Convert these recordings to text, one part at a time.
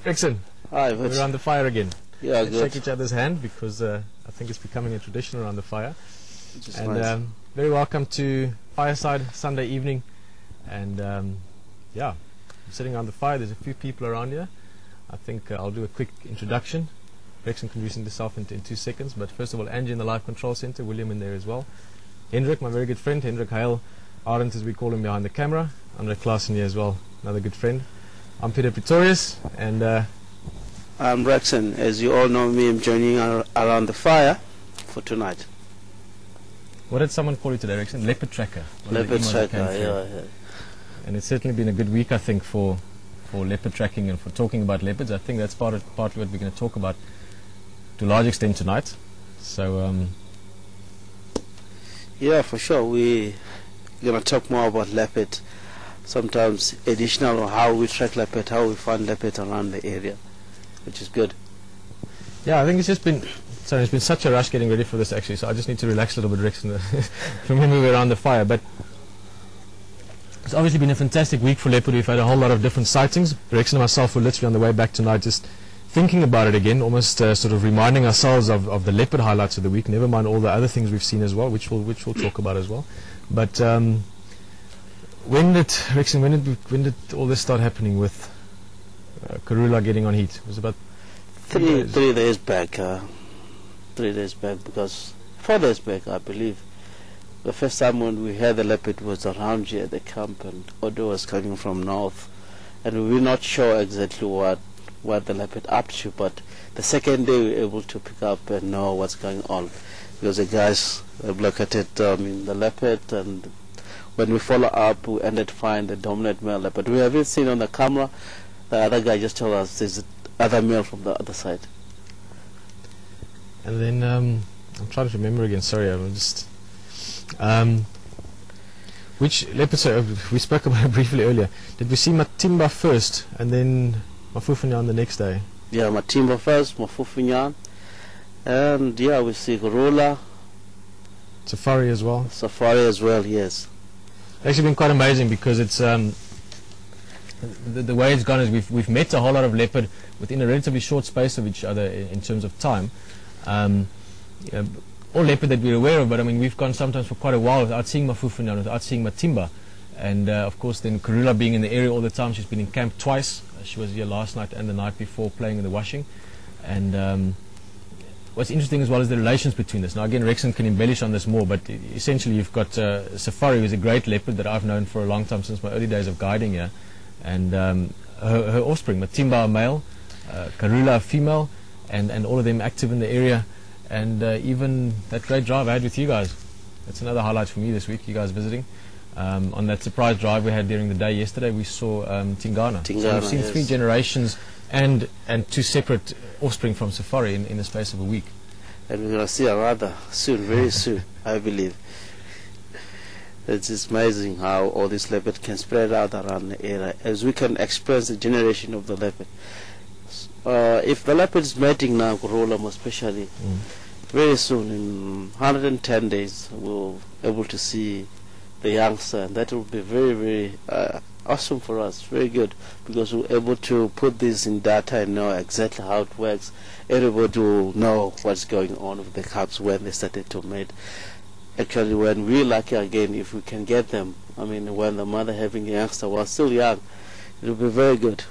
Rexon, Hi, we're around the fire again. yeah, Let's good. shake each other's hand because I think it's becoming a tradition around the fire. Which is And nice. very welcome to Fireside Sunday evening. And yeah, I'm sitting around the fire. There's a few people around here. I think I'll do a quick introduction. Rexon can introduce himself in 2 seconds. But first of all, Angie in the Live Control Center, William in there as well. Hendrik, my very good friend, Hendrik Heil Arendt as we call him behind the camera. Andre Klaassen here as well, another good friend. I'm Peter Pretorius, and I'm Rexon. As you all know me, I'm joining around the fire for tonight. what did someone call you today, Rexon? Leopard tracker. One of the Leopard emails that tracker, came through. yeah. And it's certainly been a good week, I think, for leopard tracking and for talking about leopards. I think that's partly what we're going to talk about to a large extent tonight. So, Yeah, for sure. We're going to talk more about leopard, sometimes additional on how we track leopard, how we find leopard around the area, which is good. yeah, I think it's just been... Sorry, it's been such a rush getting ready for this, actually, so I just need to relax a little bit, Rexon. Remember we're around the fire, but it's obviously been a fantastic week for leopard. We've had a whole lot of different sightings. Rexon and myself were literally on the way back tonight just thinking about it again, almost sort of reminding ourselves of the leopard highlights of the week, never mind all the other things we've seen as well, which we'll talk about as well. But when did all this start happening with Karula getting on heat? It was about 3 days back. 3 days back, because 4 days back, I believe. The first time when we had the leopard was around here at the camp, and Odo was coming from north, and we were not sure exactly what the leopard up to, but the second day we were able to pick up and know what's going on, because the guys have located the leopard, and when we follow up we ended find the dominant male leopard. We haven't seen on the camera. The other guy just told us there's other male from the other side. And then I'm trying to remember again. Sorry, I'm just which leopard? So we spoke about it briefly earlier. Did we see Matimba first, and then Mafufunyan the next day? Yeah, Matimba first, Mafufunyan, and yeah, we see Gorilla, Safari as well. Safari as well. Yes. Actually been quite amazing because it's the way it's gone is we've met a whole lot of leopard within a relatively short space of each other in terms of time. All leopard that we're aware of, but I mean we've gone sometimes for quite a while without seeing Mafufunyan, without seeing Matimba, and of course then Karula being in the area all the time. She's been in camp twice. She was here last night and the night before playing in the washing. And what's interesting as well is the relations between this. Now again, Rexon can embellish on this more, but essentially you've got Safari, who's a great leopard that I've known for a long time since my early days of guiding here, and her offspring, Matimba a male, Karula a female, and all of them active in the area, and even that great drive I had with you guys. That's another highlight for me this week, you guys visiting. On that surprise drive we had during the day yesterday, we saw Tingana. So we've seen yes. 3 generations and 2 separate offspring from Safari in the space of a week. And we're going to see another soon, very soon, I believe. It's just amazing how all this leopard can spread out around the area, as we can experience the generation of the leopard. If the leopard is mating now, Gorilla especially, very soon, in 110 days, we'll be able to see the youngster, and that will be very, very awesome for us, very good, because we're able to put this in data and know exactly how it works. Everybody will know what's going on with the cubs when they started to mate. Actually, when we're lucky again, if we can get them, I mean, when the mother having a youngster was still young, it will be very good.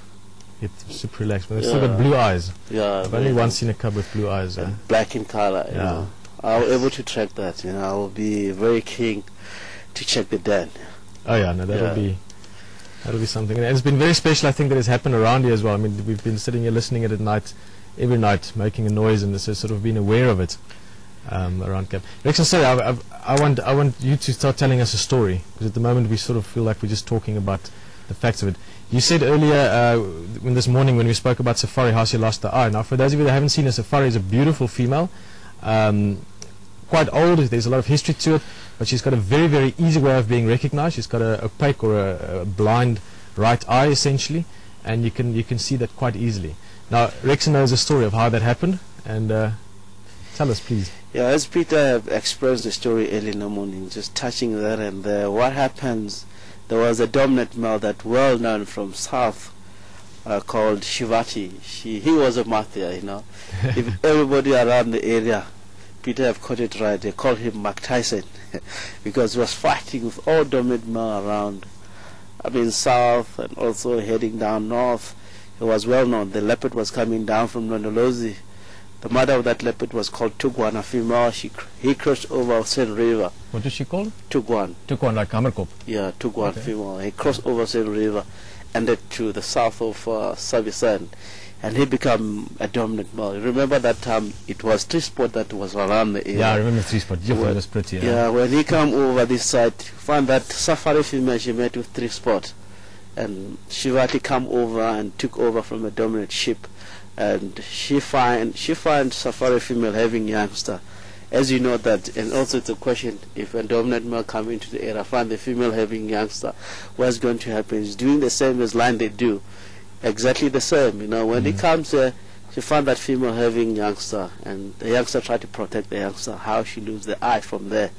It's super relaxed, but they've still got blue eyes. Yeah, I've only once seen a cub with blue eyes. and black in color. You know. I was able to track that. You know, I will be very keen to check the den. Oh yeah, no, that'll be something. And it's been very special, I think, that has happened around here as well. I mean, we've been sitting here listening at night, every night, making a noise, and this has sort of been aware of it around camp. Rexon, sorry, I want you to start telling us a story, because at the moment we sort of feel like we're just talking about the facts of it. You said earlier, this morning when we spoke about Safari, how she lost the eye. Now, for those of you that haven't seen her, Safari is a beautiful female, quite old. There's a lot of history to it, but she's got a very, very easy way of being recognized. She's got a opaque or a blind right eye, essentially, and you can see that quite easily. Now, Rexon knows the story of how that happened, and tell us, please. Yeah, as Peter have expressed the story early in the morning, just touching there and there, what happens, there was a dominant male that well known from south called Shivati. He was a mafia, you know. If everybody around the area, Peter have caught it right, they call him Mike Tyson because he was fighting with all dominant men around. I mean, south and also heading down north. It was well known. The leopard was coming down from Londolozi. The mother of that leopard was called Pt.1, a female. He crossed over Sen River. What is she called? Pt.1. Pt.1, like Hamerkop. Yeah, Pt.1 Okay. female. He crossed over Sen River, ended to the south of Savisan, and he became a dominant male. Remember that time it was 3 spots that was around the area. Yeah, I remember 3 spots. It was pretty. Yeah, when he come over this side, found that safari female she met with 3 spots. And Shivati come over and took over from a dominant sheep, and she find safari female having youngster. As you know that, and also it's a question, if a dominant male come into the area, find the female having youngster, what's going to happen? Is doing the same as line they do, exactly the same. You know, when he comes there, she found that female having youngster, and the youngster tried to protect the youngster. How she lose the eye from there,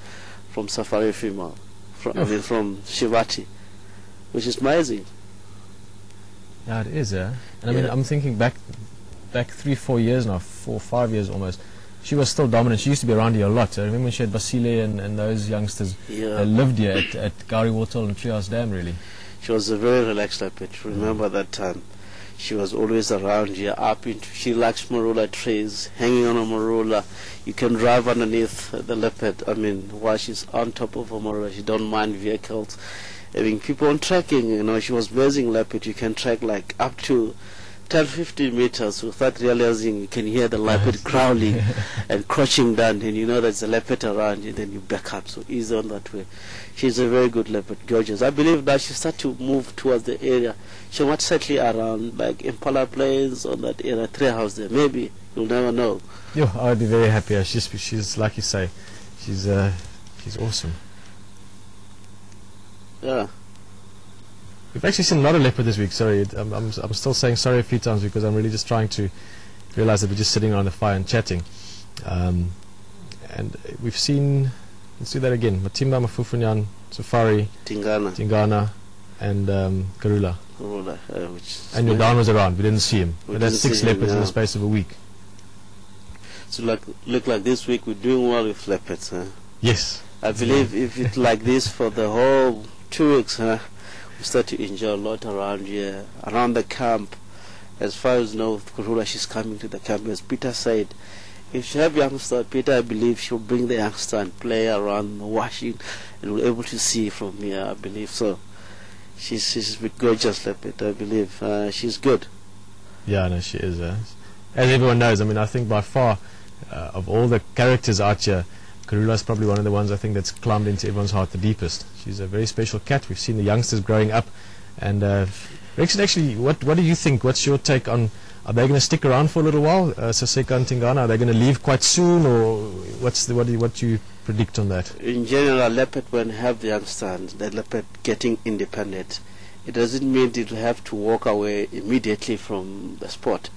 from safari female, from Shivati. Which is amazing. Yeah, it is, And I mean, I'm thinking back 3-4 years now, 4-5 years almost. She was still dominant. She used to be around here a lot. I remember when she had Basile and those youngsters. They lived here at Gowrie Waterhole and Treehouse Dam, really. She was a very relaxed leopard. Remember that time. She was always around here, she likes marula trees, hanging on a marula. You can drive underneath the leopard. I mean, while she's on top of a marula, she don't mind vehicles. I mean, people on trekking, you know, she was amazing leopard. You can trek like up to 10-15 meters without realizing. You can hear the leopard growling and crouching down, and you know there's a leopard around you, then you back up so easy on that way. She's a very good leopard, gorgeous. I believe that she start to move towards the area. She might settle around like Impala Plains on that area, Treehouse there. Maybe, you'll never know. Yeah, I'd be very happy. She's like you say, she's awesome. Yeah. We've actually seen a lot of leopard this week. Sorry, I'm still saying sorry a few times because I'm really just trying to realize that we're just sitting around the fire and chatting. And we've seen, let's do that again, Matimba, Mafufunyan, Safari, Tingana, and Karula. And Jordan was around, we didn't see him. But that's 6 leopards in the space of a week. So look like this week we're doing well with leopards, huh? Yes. I believe if it's like this for the whole 2 weeks, huh, we start to enjoy a lot around here, around the camp. As far as I know, Karula, she's coming to the camp. As Peter said, if she have youngster, Peter, I believe she'll bring the youngster and play around washing, and we'll be able to see from here, I believe so. She's a gorgeous leopard, I believe. She's good. Yeah, no, she is. As everyone knows, I mean, I think by far, of all the characters out here, Karula is probably one of the ones I think that's climbed into everyone's heart the deepest. She's a very special cat. We've seen the youngsters growing up. And Rexon, actually, what do you think? What's your take on, are they going to stick around for a little while, Saseka and Tingana? Are they going to leave quite soon, or what do you predict on that? In general, leopard, when have the youngster, the leopard getting independent, it doesn't mean it will have to walk away immediately from the spot.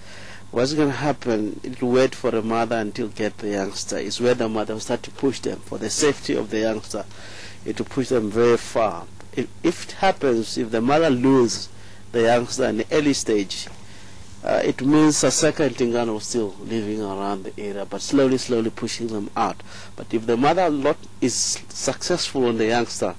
What's going to happen, it will wait for the mother until get the youngster. It's where the mother will start to push them for the safety of the youngster. It will push them very far. If it happens, if the mother loses the youngster in the early stage, it means Saseka and Tingana will still living around the area, but slowly pushing them out. But if the mother is successful on the youngster,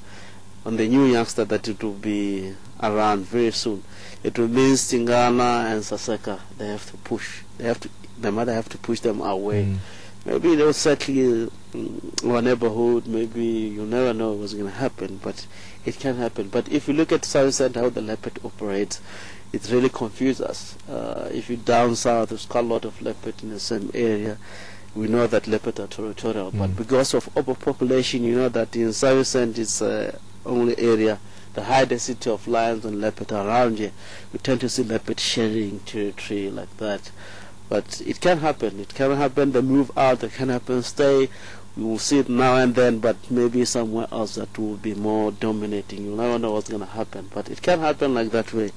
on the new youngster that it will be around very soon, it will mean Tingana and Saseka, they have to push. The mother have to push them away. Maybe they'll settle one neighborhood. Maybe you never know what's going to happen, but it can happen. But if you look at south and how the leopard operates, it really confuses us. If you down south, there's quite a lot of leopard in the same area. We know that leopard are territorial, but because of overpopulation, you know that in Southend it's only area, the high density of lions and leopard around here, we tend to see leopard sharing territory like that. But it can happen. It can happen. They move out. It can happen. Stay. We will see it now and then, but maybe somewhere else that will be more dominating. You never know what's going to happen, but it can happen like that way.